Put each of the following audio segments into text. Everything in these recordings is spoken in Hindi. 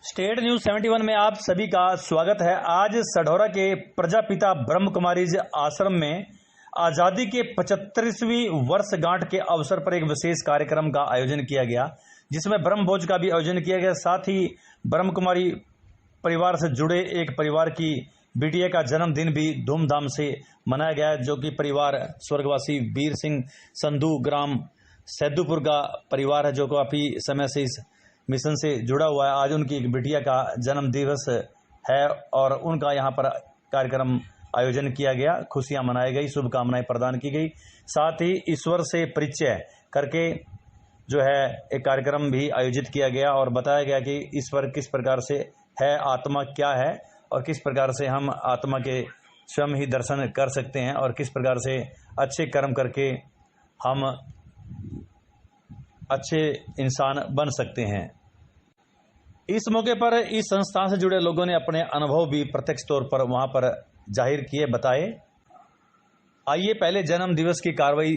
स्टेट न्यूज 71 में आप सभी का स्वागत है। आज सढौरा के प्रजापिता ब्रह्म कुमारीज आश्रम में आजादी के 75वीं वर्षगांठ के अवसर पर एक विशेष कार्यक्रम का आयोजन किया गया, जिसमें ब्रह्म भोज का भी आयोजन किया गया। साथ ही ब्रह्म कुमारी परिवार से जुड़े एक परिवार की बिटिया का जन्मदिन भी धूमधाम से मनाया गया, जो कि परिवार स्वर्गवासी वीर सिंह संधू ग्राम सैदुपुर का परिवार है, जो काफी समय से इस मिशन से जुड़ा हुआ है। आज उनकी एक बिटिया का जन्म दिवस है और उनका यहाँ पर कार्यक्रम आयोजन किया गया, खुशियां मनाई गई, शुभकामनाएं प्रदान की गई। साथ ही ईश्वर से परिचय करके जो है एक कार्यक्रम भी आयोजित किया गया और बताया गया कि ईश्वर किस प्रकार से है, आत्मा क्या है और किस प्रकार से हम आत्मा के स्वयं ही दर्शन कर सकते हैं और किस प्रकार से अच्छे कर्म करके हम अच्छे इंसान बन सकते हैं। इस मौके पर इस संस्थान से जुड़े लोगों ने अपने अनुभव भी प्रत्यक्ष तौर पर वहां पर जाहिर किए, बताए। आइए पहले जन्म दिवस की कार्रवाई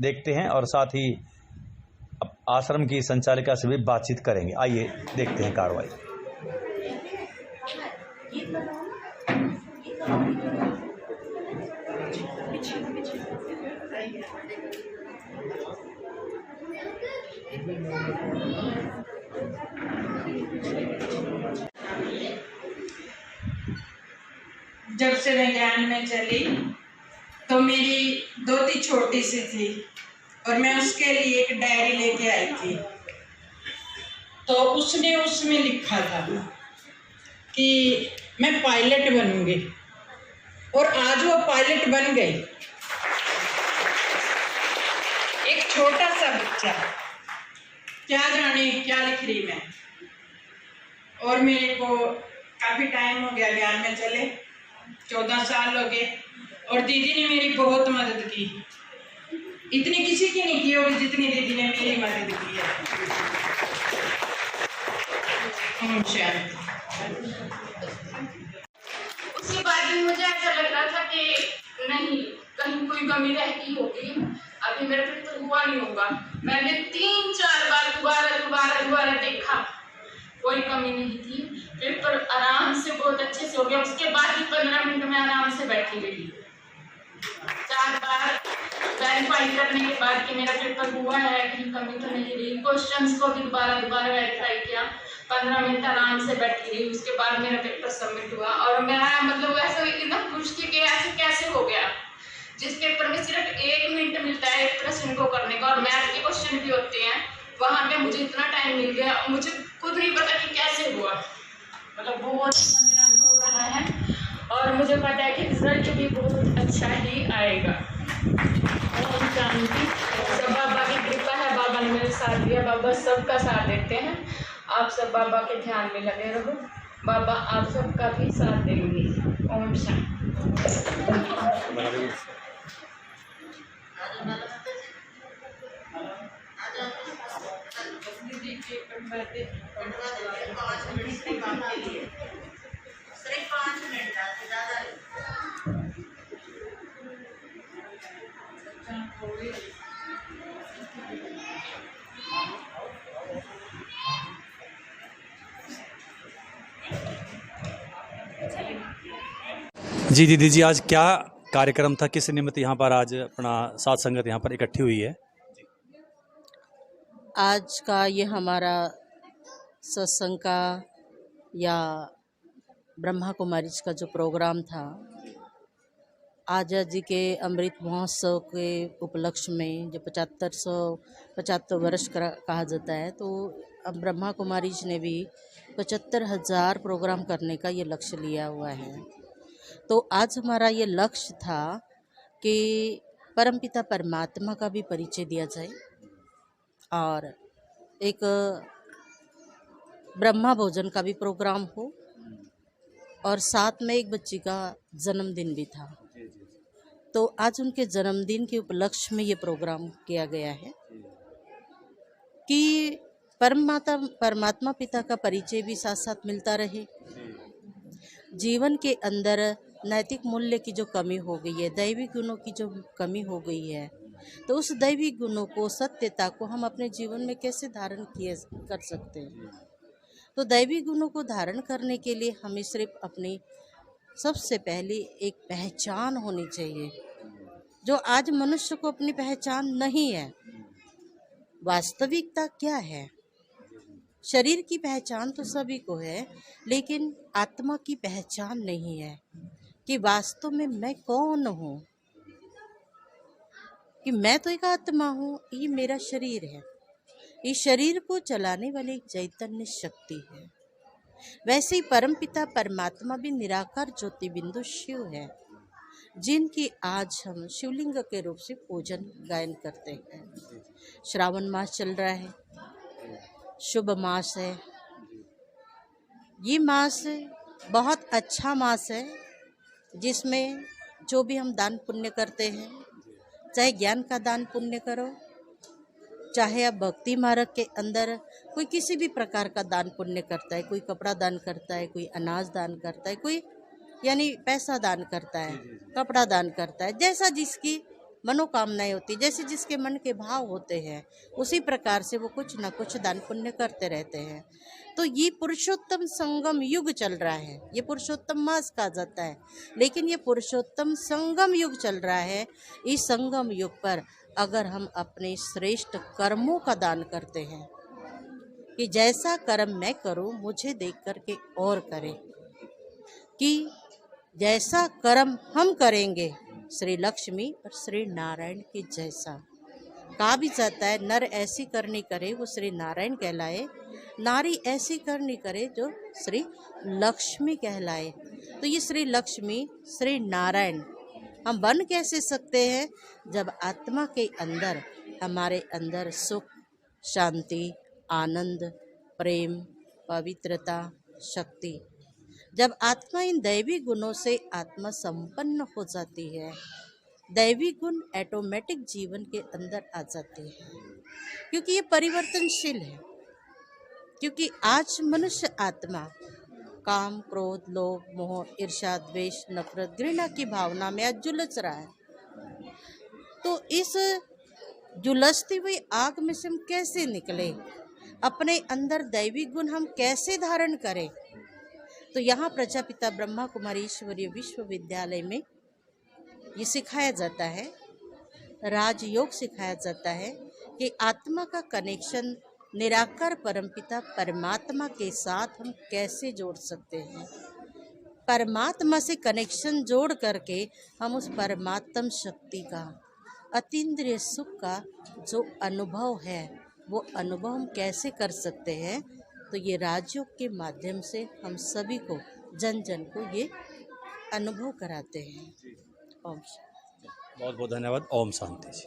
देखते हैं और साथ ही आश्रम की संचालिका से भी बातचीत करेंगे। आइए देखते हैं कार्रवाई। जब से मैं ज्ञान में चली तो मेरी दोती छोटी सी थी और मैं उसके लिए एक डायरी लेके आई थी। तो उसने उसमें लिखा था कि मैं पायलट बनूंगी और आज वो पायलट बन गई। एक छोटा सा बच्चा, क्या जाने क्या लिख रही मैं। और मेरे को काफी टाइम हो गया ज्ञान में चले, 14 साल हो गए और दीदी ने मेरी बहुत मदद की। इतनी किसी की नहीं की होगी जितनी दीदी ने मेरी मदद की है। उसके बाद भी मुझे ऐसा लग रहा था कि नहीं, कहीं कोई कमी रहती होगी, अभी मेरा पेपर हुआ नहीं होगा। मैंने 3-4 बार दोबारा देखा, कोई कमी नहीं थी। पेपर आराम से बहुत अच्छे से हो गया। उसके बाद भी 15 मिनट में आराम से बैठी रही। 4 बार वेरीफाई करने के बाद कि मेरा पेपर हुआ है, कहीं कमी तो नहीं रही। क्वेश्चंस को भी दोबारा वेरीफाई किया। 15 मिनट आराम से बैठी रही। उसके बाद मेरा पेपर सबमिट हुआ और मैं मतलब ऐसा एकदम खुश थी कि ऐसे कैसे हो गया। जिस पेपर में सिर्फ 1 मिनट मिलता है एक प्रश्न को करने का और मैथ के क्वेश्चन भी होते हैं, वहां पे मुझे इतना टाइम मिल गया और मुझे खुद नहीं पता कि कैसे हुआ। मतलब बहुत मेरा अनुभव रहा है और मुझे पता है कि रिजल्ट भी बहुत अच्छा ही आएगा। और जानती सब बाबा की कृपा है, बाबा ने मेरे साथ दिया। बाबा सबका साथ देते हैं। आप सब बाबा के ध्यान में लगे रहो, बाबा आप सबका भी साथ देंगे। ओम शांति। जी दीदी जी, आज क्या कार्यक्रम था, किस निमित्त यहाँ पर आज अपना साथ संगत यहाँ पर इकट्ठी हुई है? आज का ये हमारा सत्संग का या ब्रह्मा कुमारीज का जो प्रोग्राम था, आज़ादी के अमृत महोत्सव के उपलक्ष्य में जो 75 वर्ष कहा जाता है, तो अब ब्रह्मा कुमारीज ने भी 75,000 प्रोग्राम करने का ये लक्ष्य लिया हुआ है। तो आज हमारा ये लक्ष्य था कि परमपिता परमात्मा का भी परिचय दिया जाए और एक ब्रह्मा भोजन का भी प्रोग्राम हो और साथ में एक बच्ची का जन्मदिन भी था। तो आज उनके जन्मदिन के उपलक्ष्य में ये प्रोग्राम किया गया है कि परमात्मा पिता का परिचय भी साथ साथ मिलता रहे। जीवन के अंदर नैतिक मूल्य की जो कमी हो गई है, दैवी गुणों की जो कमी हो गई है, तो उस दैवी गुणों को, सत्यता को हम अपने जीवन में कैसे धारण कर सकते हैं। तो दैवी गुणों को धारण करने के लिए हमें सिर्फ अपनी सबसे पहली एक पहचान होनी चाहिए, जो आज मनुष्य को अपनी पहचान नहीं है। वास्तविकता क्या है? शरीर की पहचान तो सभी को है, लेकिन आत्मा की पहचान नहीं है कि वास्तव में मैं कौन हूँ, कि मैं तो एक आत्मा हूँ, ये मेरा शरीर है। इस शरीर को चलाने वाली एक चैतन्य शक्ति है। वैसे ही परमपिता परमात्मा भी निराकार ज्योति बिंदु शिव है, जिनकी आज हम शिवलिंग के रूप से पूजन गायन करते हैं। श्रावण मास चल रहा है, शुभ मास है। ये मास बहुत अच्छा मास है, जिसमें जो भी हम दान पुण्य करते हैं, चाहे ज्ञान का दान पुण्य करो, चाहे आप भक्ति मार्ग के अंदर कोई किसी भी प्रकार का दान पुण्य करता है, कोई कपड़ा दान करता है, कोई अनाज दान करता है, कोई यानी पैसा दान करता है, कपड़ा दान करता है, जैसा जिसकी मनोकामनाएं होती, जैसे जिसके मन के भाव होते हैं, उसी प्रकार से वो कुछ ना कुछ दान पुण्य करते रहते हैं। तो ये पुरुषोत्तम संगम युग चल रहा है, ये पुरुषोत्तम मास कहा जाता है, लेकिन ये पुरुषोत्तम संगम युग चल रहा है। इस संगम युग पर अगर हम अपने श्रेष्ठ कर्मों का दान करते हैं, कि जैसा कर्म मैं करूं मुझे देख करके और करें, कि जैसा कर्म हम करेंगे श्री लक्ष्मी और श्री नारायण के जैसा। कहा भी जाता है, नर ऐसी करनी करे वो श्री नारायण कहलाए, नारी ऐसी करनी करे जो श्री लक्ष्मी कहलाए। तो ये श्री लक्ष्मी श्री नारायण हम बन कैसे सकते हैं? जब आत्मा के अंदर, हमारे अंदर सुख, शांति, आनंद, प्रेम, पवित्रता, शक्ति, जब आत्मा इन दैवी गुणों से आत्मा संपन्न हो जाती है, दैवी गुण ऑटोमेटिक जीवन के अंदर आ जाते हैं, क्योंकि ये परिवर्तनशील है। क्योंकि आज मनुष्य आत्मा काम, क्रोध, लोभ, मोह, ईर्ष्या, द्वेष, नफरत, घृणा की भावना में आज जुलझ रहा है। तो इस जुलझती हुई आग में से हम कैसे निकले? अपने अंदर दैवी गुण हम कैसे धारण करें? तो यहाँ प्रजापिता ब्रह्मा कुमारी ईश्वरीय विश्वविद्यालय में ये सिखाया जाता है, राजयोग सिखाया जाता है कि आत्मा का कनेक्शन निराकार परमपिता परमात्मा के साथ हम कैसे जोड़ सकते हैं। परमात्मा से कनेक्शन जोड़ करके हम उस परमात्म शक्ति का, अतीन्द्रिय सुख का जो अनुभव है, वो अनुभव हम कैसे कर सकते हैं? तो ये राजयोग के माध्यम से हम सभी को, जन जन को ये अनुभव कराते हैं। ओम शांति। बहुत बहुत धन्यवाद। ओम शांति जी।